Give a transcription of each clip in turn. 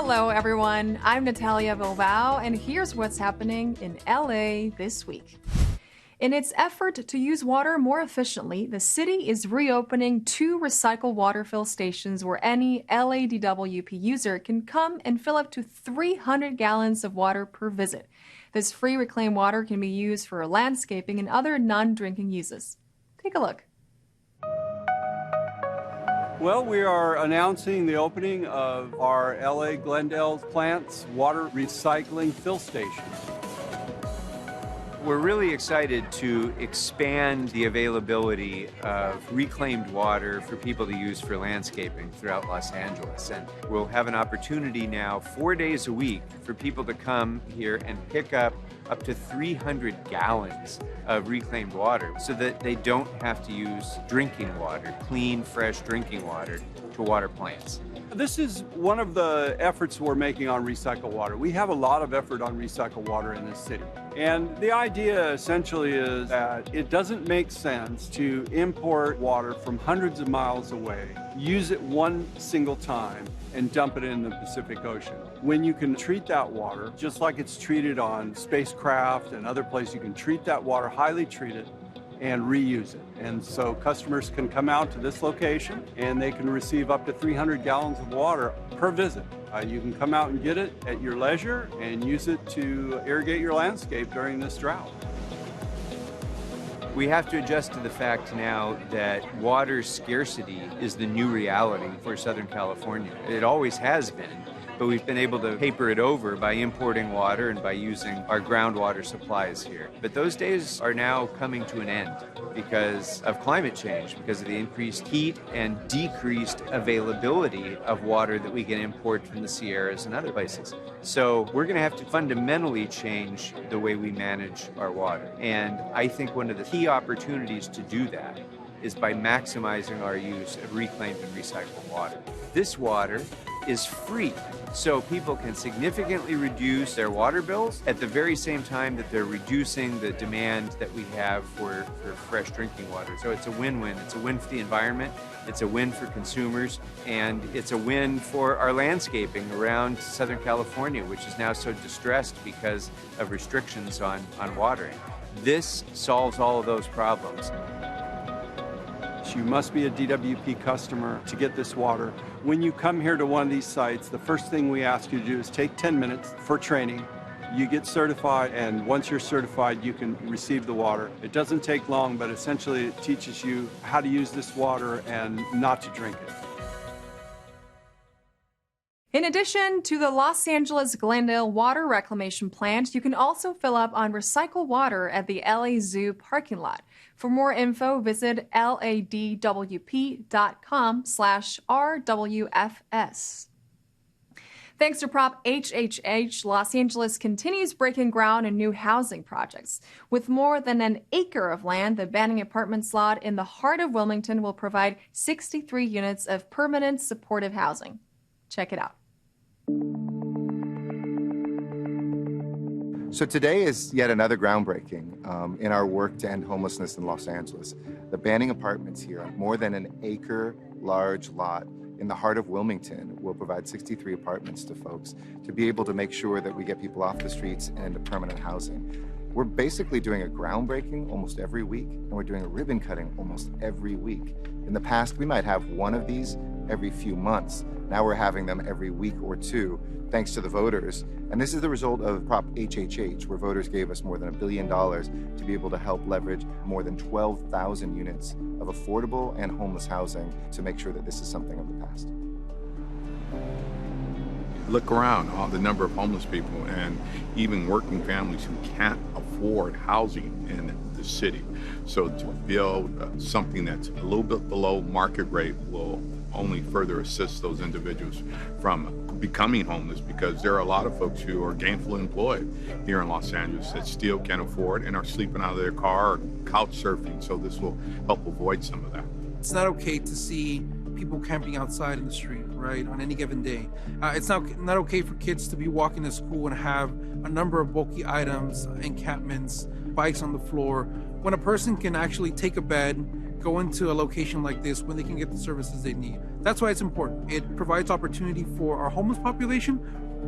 Hello, everyone. I'm Natalia Bilbao, and here's what's happening in LA this week. In its effort to use water more efficiently, the city is reopening 2 recycled water fill stations where any LADWP user can come and fill up to 300 gallons of water per visit. This free reclaimed water can be used for landscaping and other non-drinking uses. Take a look. Well, we are announcing the opening of our LA Glendale plant's water recycling fill station. We're really excited to expand the availability of reclaimed water for people to use for landscaping throughout Los Angeles. And we'll have an opportunity now 4 days a week for people to come here and pick up to 300 gallons of reclaimed water so that they don't have to use drinking water, clean, fresh drinking water, to water plants. This is one of the efforts we're making on recycled water. We have a lot of effort on recycled water in this city. And the idea essentially is that it doesn't make sense to import water from hundreds of miles away, use it one single time, and dump it in the Pacific Ocean. When you can treat that water, just like it's treated on spacecraft and other places, you can treat that water, highly treat it, and reuse it. And so customers can come out to this location and they can receive up to 300 gallons of water per visit. You can come out and get it at your leisure and use it to irrigate your landscape during this drought. We have to adjust to the fact now that water scarcity is the new reality for Southern California. It always has been, but we've been able to paper it over by importing water and by using our groundwater supplies here. But those days are now coming to an end because of climate change, because of the increased heat and decreased availability of water that we can import from the Sierras and other places. So we're gonna have to fundamentally change the way we manage our water. And I think one of the key opportunities to do that is by maximizing our use of reclaimed and recycled water. This water is free, so people can significantly reduce their water bills at the very same time that they're reducing the demand that we have for fresh drinking water. So it's a win-win. It's a win for the environment, it's a win for consumers, and it's a win for our landscaping around Southern California, which is now so distressed because of restrictions on watering. This solves all of those problems. You must be a DWP customer to get this water. When you come here to one of these sites, the first thing we ask you to do is take 10 minutes for training. You get certified, and once you're certified, you can receive the water. It doesn't take long, but essentially it teaches you how to use this water and not to drink it. In addition to the Los Angeles Glendale Water Reclamation Plant, you can also fill up on recycled water at the LA Zoo parking lot. For more info, visit ladwp.com/RWFS. Thanks to Prop HHH, Los Angeles continues breaking ground in new housing projects. With more than an acre of land, the Banning Apartments lot in the heart of Wilmington will provide 63 units of permanent supportive housing. Check it out. So today is yet another groundbreaking in our work to end homelessness in Los Angeles. The Banning Apartments here, more than an acre large lot in the heart of Wilmington, will provide 63 apartments to folks to be able to make sure that we get people off the streets and into permanent housing. We're basically doing a groundbreaking almost every week, and we're doing a ribbon cutting almost every week. In the past, we might have one of these every few months. Now we're having them every week or two, thanks to the voters. And this is the result of Prop HHH, where voters gave us more than $1 billion to be able to help leverage more than 12,000 units of affordable and homeless housing to make sure that this is something of the past. Look around on the number of homeless people and even working families who can't afford housing in the city. So to build something that's a little bit below market rate will only further assist those individuals from becoming homeless, because there are a lot of folks who are gainfully employed here in Los Angeles that still can't afford and are sleeping out of their car or couch surfing. So this will help avoid some of that. It's not okay to see people camping outside in the street, right, on any given day. It's not okay for kids to be walking to school and have a number of bulky items, encampments, bikes on the floor. When a person can actually take a bed, go into a location like this when they can get the services they need. That's why it's important. It provides opportunity for our homeless population,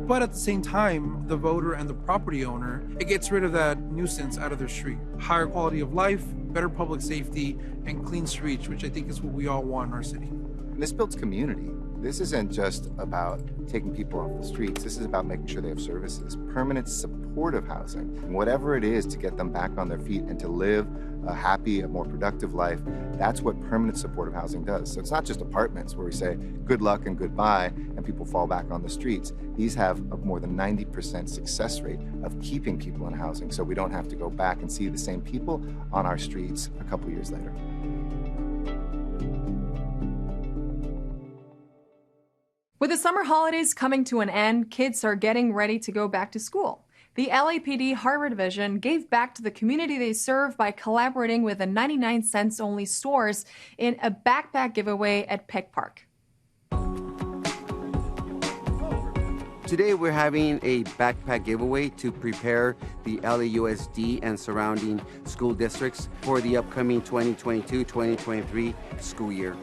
but at the same time, the voter and the property owner, it gets rid of that nuisance out of their street. Higher quality of life, better public safety, and clean streets, which I think is what we all want in our city. And this builds community. This isn't just about taking people off the streets. This is about making sure they have services, permanent supportive housing, whatever it is to get them back on their feet and to live a happy, a more productive life. That's what permanent supportive housing does. So it's not just apartments where we say good luck and goodbye and people fall back on the streets. These have a more than 90% success rate of keeping people in housing, so we don't have to go back and see the same people on our streets a couple years later. With the summer holidays coming to an end, kids are getting ready to go back to school. The LAPD Harbor Division gave back to the community they serve by collaborating with the 99-cents only stores in a backpack giveaway at Peck Park. Today we're having a backpack giveaway to prepare the LAUSD and surrounding school districts for the upcoming 2022-2023 school year.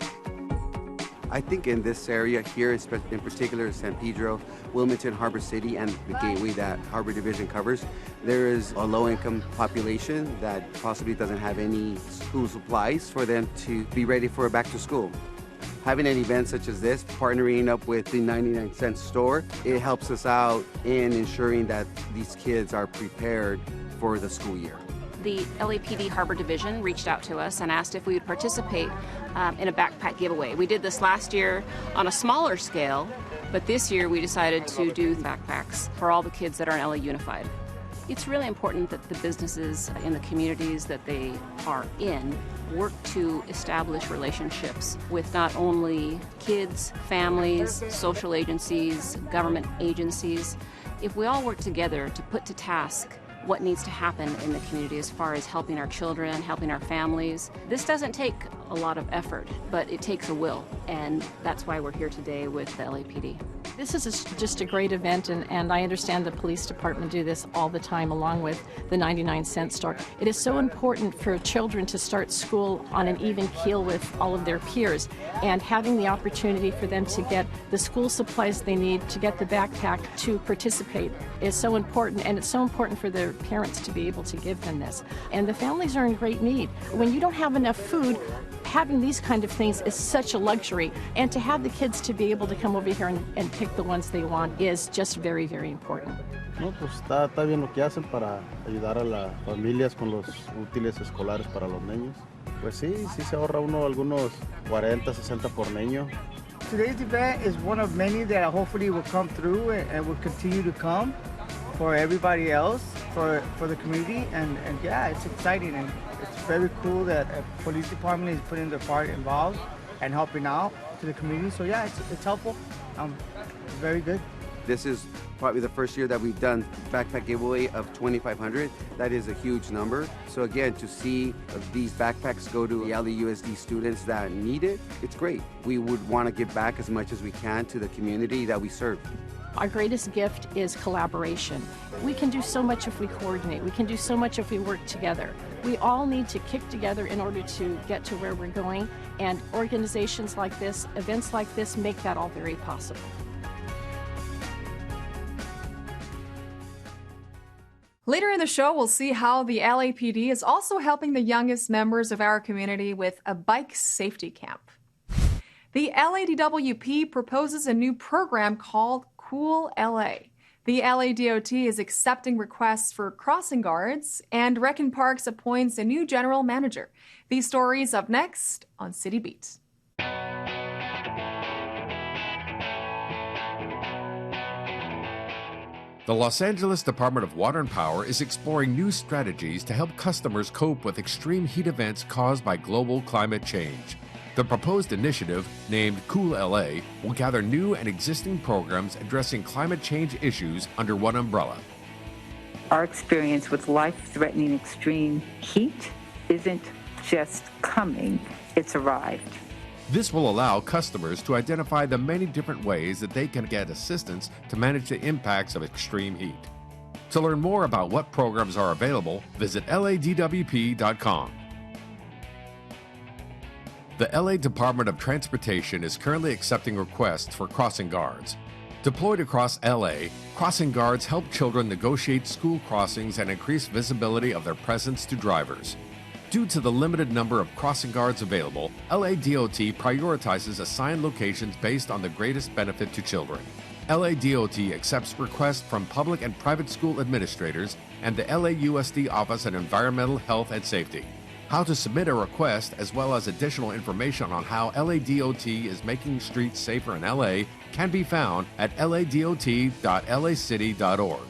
I think in this area here, in particular San Pedro, Wilmington, Harbor City, and the gateway that Harbor Division covers, there is a low-income population that possibly doesn't have any school supplies for them to be ready for a back to school. Having an event such as this, partnering up with the 99-cent store, it helps us out in ensuring that these kids are prepared for the school year. The LAPD Harbor Division reached out to us and asked if we would participate in a backpack giveaway. We did this last year on a smaller scale, but this year we decided to do backpacks for all the kids that are in LA Unified. It's really important that the businesses in the communities that they are in work to establish relationships with not only kids, families, social agencies, government agencies. If we all work together to put to task what needs to happen in the community as far as helping our children, helping our families. This doesn't take a lot of effort, but it takes a will, and that's why we're here today with the LAPD. This is just a great event, and I understand the police department do this all the time along with the 99-cent store. It is so important for children to start school on an even keel with all of their peers, and having the opportunity for them to get the school supplies they need, to get the backpack to participate is so important, and it's so important for their parents to be able to give them this. And the families are in great need. When you don't have enough food, having these kind of things is such a luxury, and to have the kids to be able to come over here and pick the ones they want is just very, very important. No, pues está bien lo que hacen para ayudar a las familias con los útiles escolares para los niños. Pues sí se ahorra uno algunos 40, 60 por niño. Today's event is one of many that hopefully will come through and will continue to come for everybody else, for the community, and yeah, it's exciting, and it's very cool that the police department is putting their part involved and helping out to the community. So yeah, it's helpful. Very good. This is probably the first year that we've done backpack giveaway of 2,500. That is a huge number. So again, to see these backpacks go to the LAUSD students that need it, it's great. We would want to give back as much as we can to the community that we serve. Our greatest gift is collaboration. We can do so much if we coordinate. We can do so much if we work together. We all need to kick together in order to get to where we're going, and organizations like this, events like this, make that all very possible. Later in the show, we'll see how the LAPD is also helping the youngest members of our community with a bike safety camp. The LADWP proposes a new program called Cool LA. The LADOT is accepting requests for crossing guards, and Recon Parks appoints a new general manager. These stories up next on City Beat. The Los Angeles Department of Water and Power is exploring new strategies to help customers cope with extreme heat events caused by global climate change. The proposed initiative, named Cool LA, will gather new and existing programs addressing climate change issues under one umbrella. Our experience with life-threatening extreme heat isn't just coming, it's arrived. This will allow customers to identify the many different ways that they can get assistance to manage the impacts of extreme heat. To learn more about what programs are available, visit ladwp.com. The LA Department of Transportation is currently accepting requests for crossing guards. Deployed across LA, crossing guards help children negotiate school crossings and increase visibility of their presence to drivers. Due to the limited number of crossing guards available, LA DOT prioritizes assigned locations based on the greatest benefit to children. LA DOT accepts requests from public and private school administrators and the LAUSD Office of Environmental Health and Safety. How to submit a request, as well as additional information on how LADOT is making streets safer in LA, can be found at ladot.lacity.org.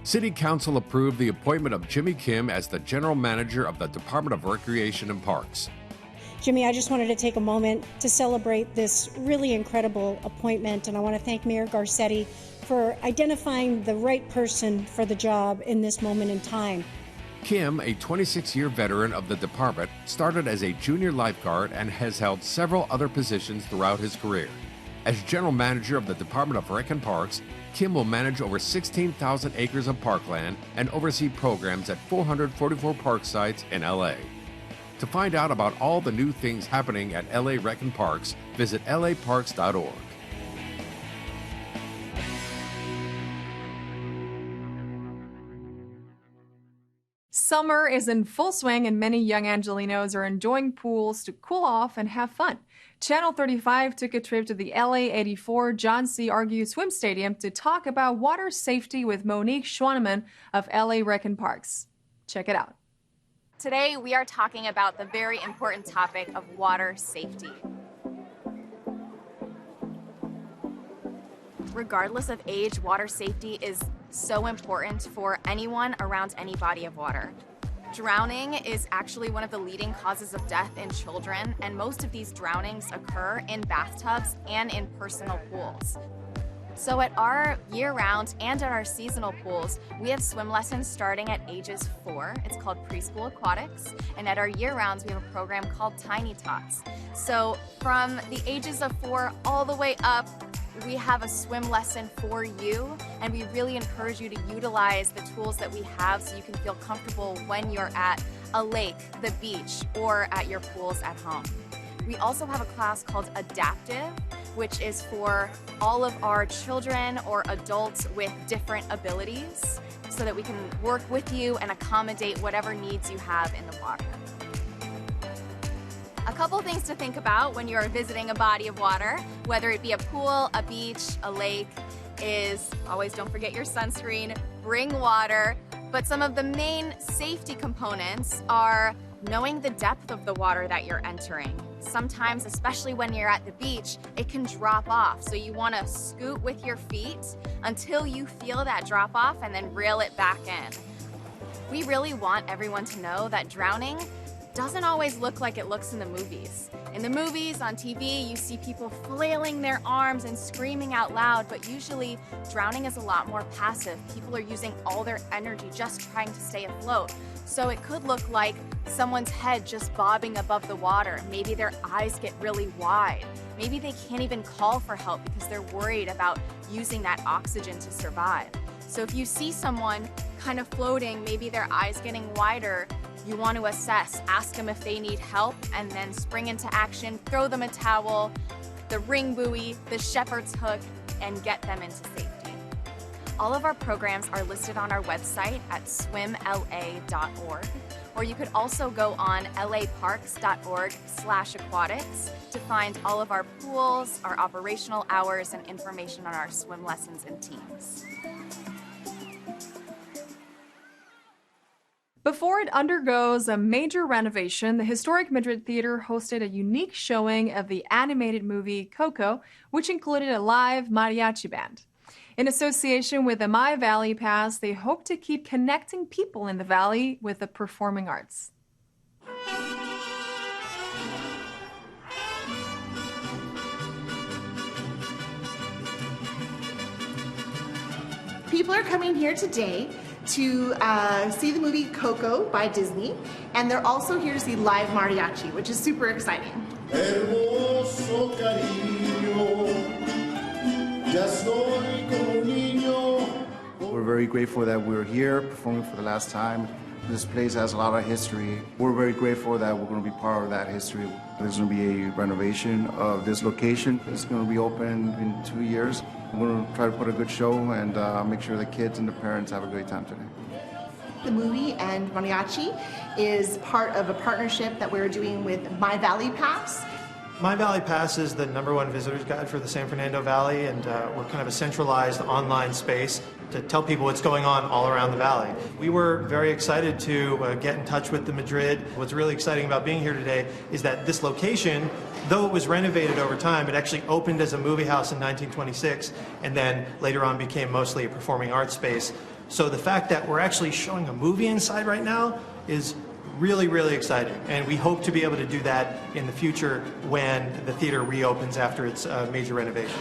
City Council approved the appointment of Jimmy Kim as the General Manager of the Department of Recreation and Parks. Jimmy, I just wanted to take a moment to celebrate this really incredible appointment, and I want to thank Mayor Garcetti for identifying the right person for the job in this moment in time. Kim, a 26-year veteran of the department, started as a junior lifeguard and has held several other positions throughout his career. As General Manager of the Department of Rec and Parks, Kim will manage over 16,000 acres of parkland and oversee programs at 444 park sites in LA. To find out about all the new things happening at LA Rec and Parks, visit laparks.org. Summer is in full swing and many young Angelinos are enjoying pools to cool off and have fun. Channel 35 took a trip to the LA 84 John C. Argue Swim Stadium to talk about water safety with Monique Schwaneman of LA Rec and Parks. Check it out. Today we are talking about the very important topic of water safety. Regardless of age, water safety is so important for anyone around any body of water. Drowning is actually one of the leading causes of death in children, and most of these drownings occur in bathtubs and in personal pools. So at our year-round and at our seasonal pools, we have swim lessons starting at ages 4. It's called Preschool Aquatics. And at our year-rounds, we have a program called Tiny Tots. So from the ages of 4 all the way up, we have a swim lesson for you, and we really encourage you to utilize the tools that we have so you can feel comfortable when you're at a lake, the beach, or at your pools at home. We also have a class called Adaptive, which is for all of our children or adults with different abilities so that we can work with you and accommodate whatever needs you have in the water. A couple things to think about when you're visiting a body of water, whether it be a pool, a beach, a lake, is always don't forget your sunscreen, bring water, but some of the main safety components are knowing the depth of the water that you're entering. Sometimes, especially when you're at the beach, it can drop off, so you want to scoot with your feet until you feel that drop off and then reel it back in. We really want everyone to know that drowning doesn't always look like it looks in the movies. In the movies, on TV, you see people flailing their arms and screaming out loud, but usually drowning is a lot more passive. People are using all their energy just trying to stay afloat. So it could look like someone's head just bobbing above the water. Maybe their eyes get really wide. Maybe they can't even call for help because they're worried about using that oxygen to survive. So if you see someone kind of floating, maybe their eyes getting wider, you want to assess, ask them if they need help, and then spring into action, throw them a towel, the ring buoy, the shepherd's hook, and get them into safety. All of our programs are listed on our website at swimla.org, or you could also go on laparks.org/aquatics to find all of our pools, our operational hours, and information on our swim lessons and teams. Before it undergoes a major renovation, the historic Madrid Theater hosted a unique showing of the animated movie Coco, which included a live mariachi band. In association with the My Valley Pass, they hope to keep connecting people in the valley with the performing arts. People are coming here today to see the movie Coco by Disney, and they're also here to see live mariachi, which is super exciting. Hermoso cariño, ya soy como un niño. We're very grateful that we're here performing for the last time. This place has a lot of history. We're very grateful that we're going to be part of that history. There's going to be a renovation of this location. It's going to be open in 2 years. We're going to try to put a good show and make sure the kids and the parents have a great time today. The movie and mariachi is part of a partnership that we're doing with My Valley Pass. My Valley Pass is the #1 visitors guide for the San Fernando Valley, and we're kind of a centralized online space to tell people what's going on all around the valley. We were very excited to get in touch with the Madrid. What's really exciting about being here today is that this location, though it was renovated over time, it actually opened as a movie house in 1926 and then later on became mostly a performing arts space. So the fact that we're actually showing a movie inside right now is really, really exciting, and we hope to be able to do that in the future when the theater reopens after its major renovation.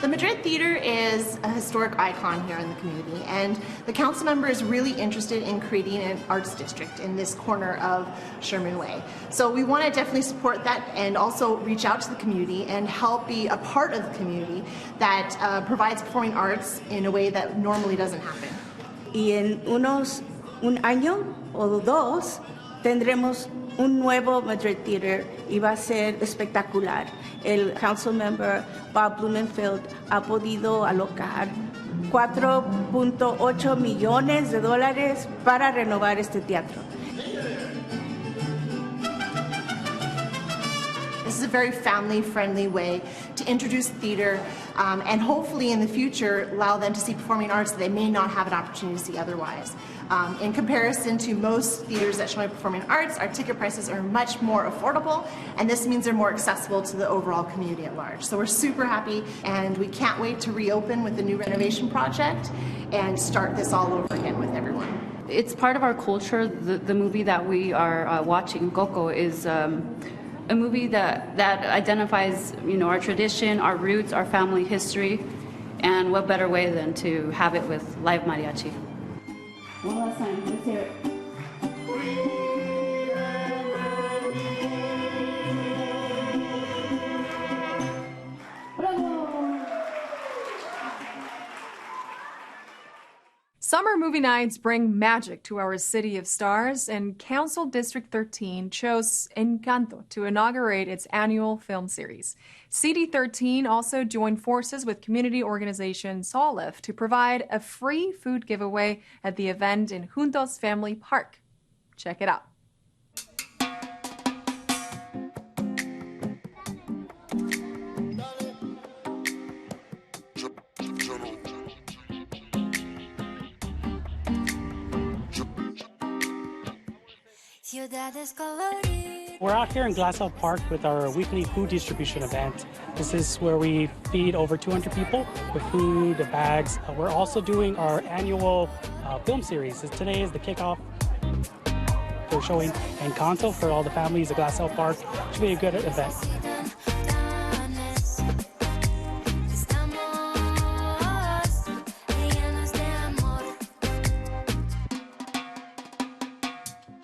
The Madrid Theater is a historic icon here in the community, and the council member is really interested in creating an arts district in this corner of Sherman Way. So we want to definitely support that and also reach out to the community and help be a part of the community that provides performing arts in a way that normally doesn't happen. Y en un año o dos tendremos un nuevo Madrid Theater y va a ser espectacular. El council member Bob Blumenfield ha podido alocar $4.8 millones para renovar este teatro. This is a very family-friendly way to introduce theater and hopefully in the future allow them to see performing arts that they may not have an opportunity to see otherwise. In comparison to most theaters that show performing arts, our ticket prices are much more affordable, and this means they're more accessible to the overall community at large. So we're super happy, and we can't wait to reopen with the new renovation project and start this all over again with everyone. It's part of our culture. The movie that we are watching, Coco, is a movie that identifies, our tradition, our roots, our family history, and what better way than to have it with live mariachi. One last time, let's hear it. Summer movie nights bring magic to our city of stars, and Council District 13 chose Encanto to inaugurate its annual film series. CD13 also joined forces with community organization Solive to provide a free food giveaway at the event in Juntos Family Park. Check it out. We're out here in Glassell Park with our weekly food distribution event. This is where we feed over 200 people with food, bags. We're also doing our annual film series. Today is the kickoff. We're showing Encanto for all the families at Glassell Park. It should be a good event.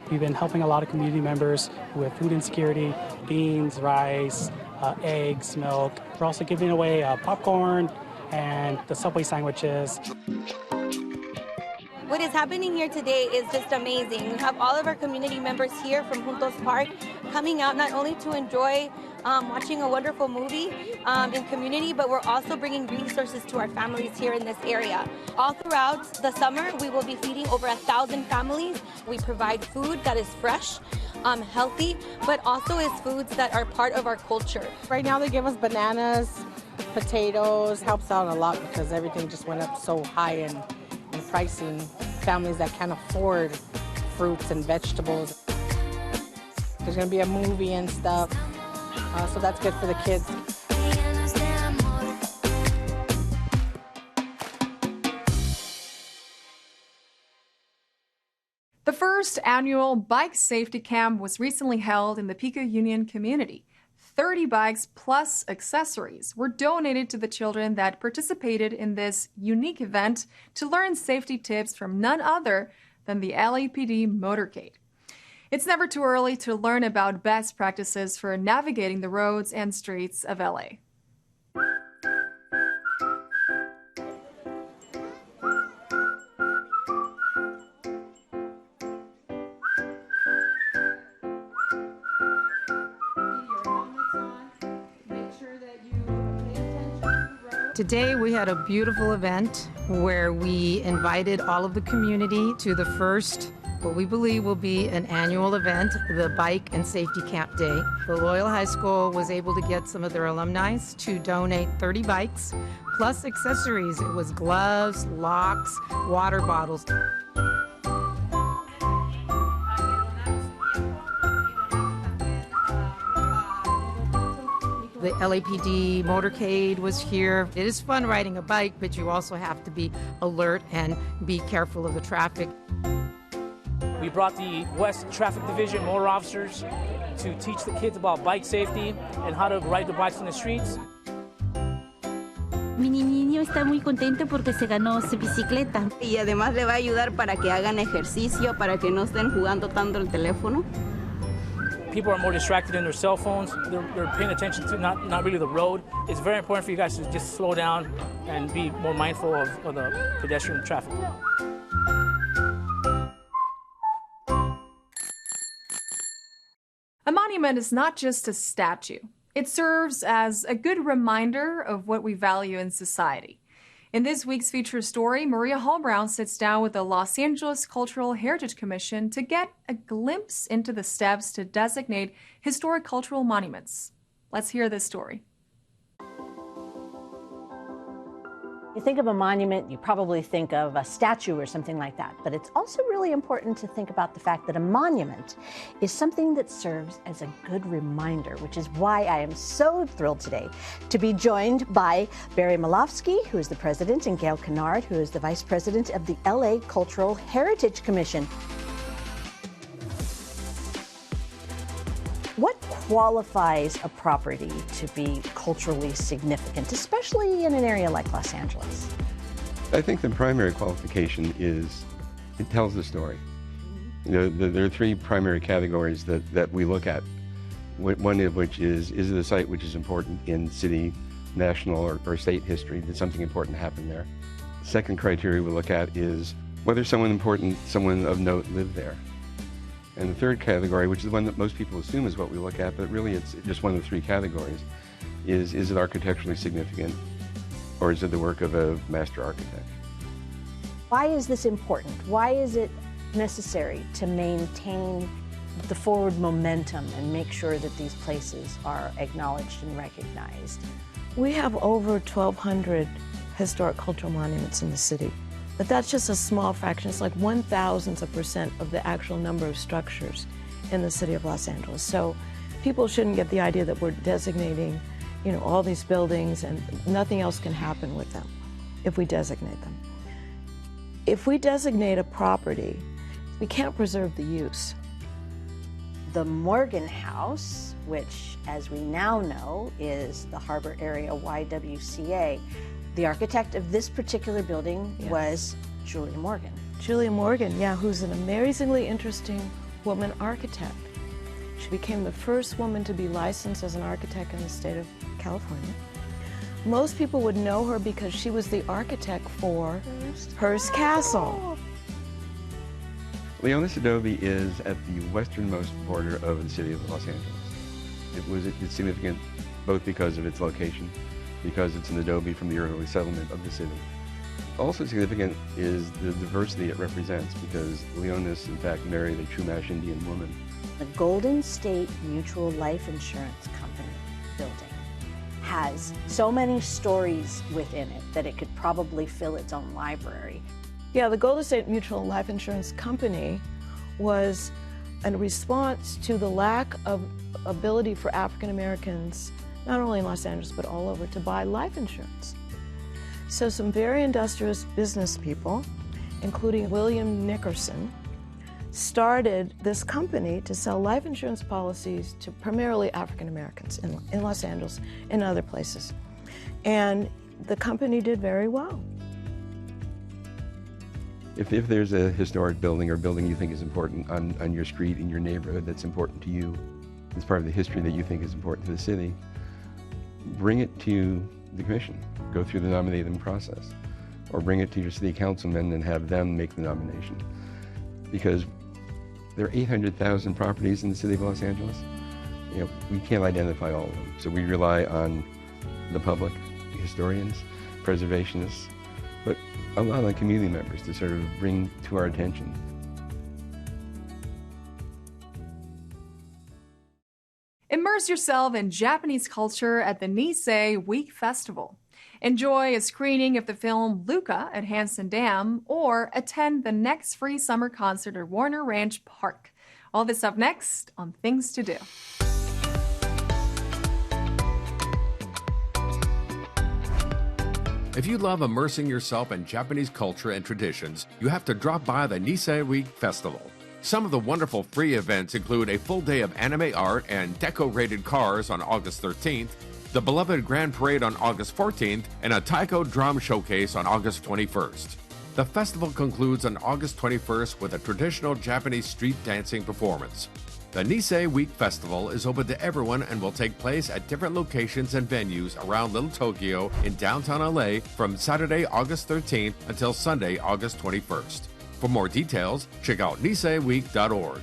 We've been helping a lot of community members with food insecurity, beans, rice, eggs, milk. We're also giving away popcorn and the Subway sandwiches. What is happening here today is just amazing. We have all of our community members here from Juntos Park coming out not only to enjoy watching a wonderful movie in community, but we're also bringing resources to our families here in this area. All throughout the summer, we will be feeding over 1,000 families. We provide food that is fresh, healthy, but also is foods that are part of our culture. Right now they give us bananas, potatoes, helps out a lot because everything just went up so high in pricing. Families that can't afford fruits and vegetables. There's going to be a movie and stuff, so that's good for the kids. The first annual Bike Safety Camp was recently held in the Pico Union community. 30 bikes plus accessories were donated to the children that participated in this unique event to learn safety tips from none other than the LAPD motorcade. It's never too early to learn about best practices for navigating the roads and streets of LA. Today we had a beautiful event where we invited all of the community to the first, what we believe will be an annual event, the Bike and Safety Camp Day. The Loyola High School was able to get some of their alumni to donate 30 bikes, plus accessories. It was gloves, locks, water bottles. The LAPD motorcade was here. It is fun riding a bike, but you also have to be alert and be careful of the traffic. We brought the West Traffic Division motor officers to teach the kids about bike safety and how to ride the bikes on the streets. Mi niño está muy contento porque se ganó su bicicleta. Y además le va a ayudar para que hagan ejercicio, para que no estén jugando tanto el teléfono. People are more distracted in their cell phones. They're paying attention to not really the road. It's very important for you guys to just slow down and be more mindful of the pedestrian traffic. A monument is not just a statue. It serves as a good reminder of what we value in society. In this week's feature story, Maria Hall-Brown sits down with the Los Angeles Cultural Heritage Commission to get a glimpse into the steps to designate historic cultural monuments. Let's hear this story. You think of a monument, you probably think of a statue or something like that. But it's also really important to think about the fact that a monument is something that serves as a good reminder, which is why I am so thrilled today to be joined by Barry Malofsky, who is the president, and Gail Kennard, who is the vice president of the LA Cultural Heritage Commission. What qualifies a property to be culturally significant, especially in an area like Los Angeles? I think the primary qualification is it tells the story. You know, there are three primary categories that we look at. One of which is it a site which is important in city, national, or state history? Did something important happen there? Second criteria we look at is whether someone of note lived there. And the third category, which is the one that most people assume is what we look at, but really it's just one of the three categories, is it architecturally significant, or is it the work of a master architect? Why is this important? Why is it necessary to maintain the forward momentum and make sure that these places are acknowledged and recognized? We have over 1,200 historic cultural monuments in the city. But that's just a small fraction. It's like 1,000% of the actual number of structures in the city of Los Angeles. So people shouldn't get the idea that we're designating, you know, all these buildings and nothing else can happen with them if we designate them. If we designate a property, we can't preserve the use. The Morgan House, which, as we now know, is the Harbor Area YWCA, the architect of this particular building was Julia Morgan. Julia Morgan, yeah, who's an amazingly interesting woman architect. She became the first woman to be licensed as an architect in the state of California. Most people would know her because she was the architect for Hearst Castle. Leonis Adobe is at the westernmost border of the city of Los Angeles. It's significant both because of its location, because it's an adobe from the early settlement of the city. Also significant is the diversity it represents, because Leonis, in fact, married a Chumash Indian woman. The Golden State Mutual Life Insurance Company building has so many stories within it that it could probably fill its own library. Yeah, the Golden State Mutual Life Insurance Company was a response to the lack of ability for African Americans, not only in Los Angeles, but all over, to buy life insurance. So some very industrious business people, including William Nickerson, started this company to sell life insurance policies to primarily African Americans in Los Angeles and other places. And the company did very well. If there's a historic building or building you think is important on your street, in your neighborhood, that's important to you, it's part of the history that you think is important to the city, bring it to the commission. Go through the nominating process. Or bring it to your city councilmen and have them make the nomination. Because there are 800,000 properties in the city of Los Angeles. You know, we can't identify all of them. So we rely on the public, historians, preservationists, but a lot of community members to sort of bring to our attention. Immerse yourself in Japanese culture at the Nisei Week Festival. Enjoy a screening of the film Luca at Hansen Dam, or attend the next free summer concert at Warner Ranch Park. All this up next on Things to Do. If you love immersing yourself in Japanese culture and traditions, you have to drop by the Nisei Week Festival. Some of the wonderful free events include a full day of anime art and deco-rated cars on August 13th, the beloved Grand Parade on August 14th, and a taiko drum showcase on August 21st. The festival concludes on August 21st with a traditional Japanese street dancing performance. The Nisei Week Festival is open to everyone and will take place at different locations and venues around Little Tokyo in downtown LA from Saturday, August 13th until Sunday, August 21st. For more details, check out niseiweek.org.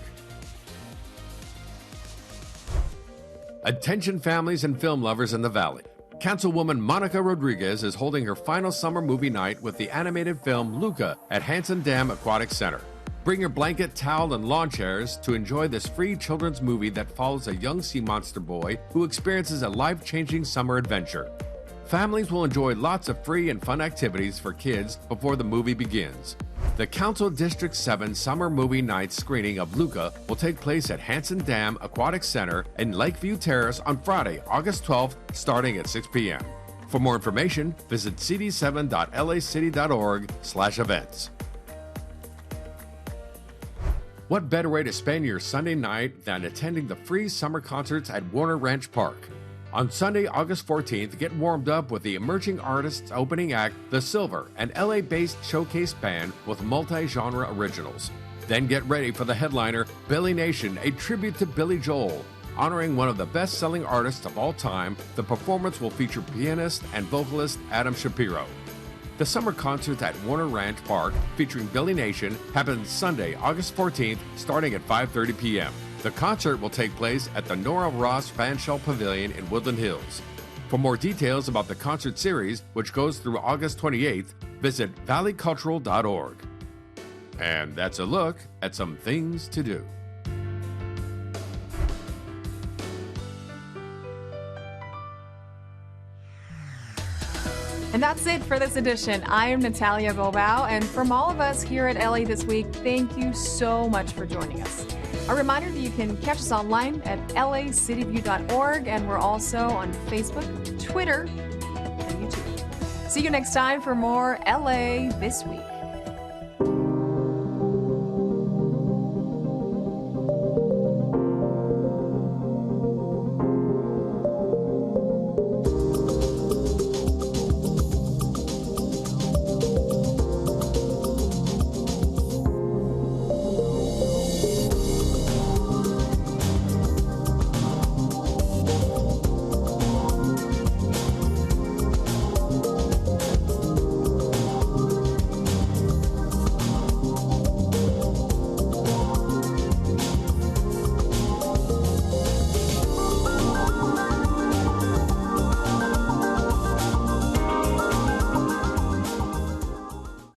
Attention families and film lovers in the Valley. Councilwoman Monica Rodriguez is holding her final summer movie night with the animated film Luca at Hansen Dam Aquatic Center. Bring your blanket, towel, and lawn chairs to enjoy this free children's movie that follows a young sea monster boy who experiences a life-changing summer adventure. Families will enjoy lots of free and fun activities for kids before the movie begins. The Council District 7 Summer Movie Night screening of Luca will take place at Hansen Dam Aquatic Center in Lakeview Terrace on Friday, August 12th, starting at 6 p.m. For more information, visit cd7.lacity.org/events. What better way to spend your Sunday night than attending the free summer concerts at Warner Ranch Park? On Sunday, August 14th, get warmed up with the emerging artists opening act, The Silver, an LA-based showcase band with multi-genre originals. Then get ready for the headliner, Billy Nation, a tribute to Billy Joel. Honoring one of the best-selling artists of all time, the performance will feature pianist and vocalist Adam Shapiro. The summer concert at Warner Ranch Park, featuring Billy Nation, happens Sunday, August 14th, starting at 5:30 p.m. The concert will take place at the Nora Ross Fanshell Pavilion in Woodland Hills. For more details about the concert series, which goes through August 28th, visit valleycultural.org. And that's a look at some things to do. And that's it for this edition. I am Natalia Bilbao, and from all of us here at LA This Week, thank you so much for joining us. A reminder that you can catch us online at lacityview.org, and we're also on Facebook, Twitter, and YouTube. See you next time for more LA This Week.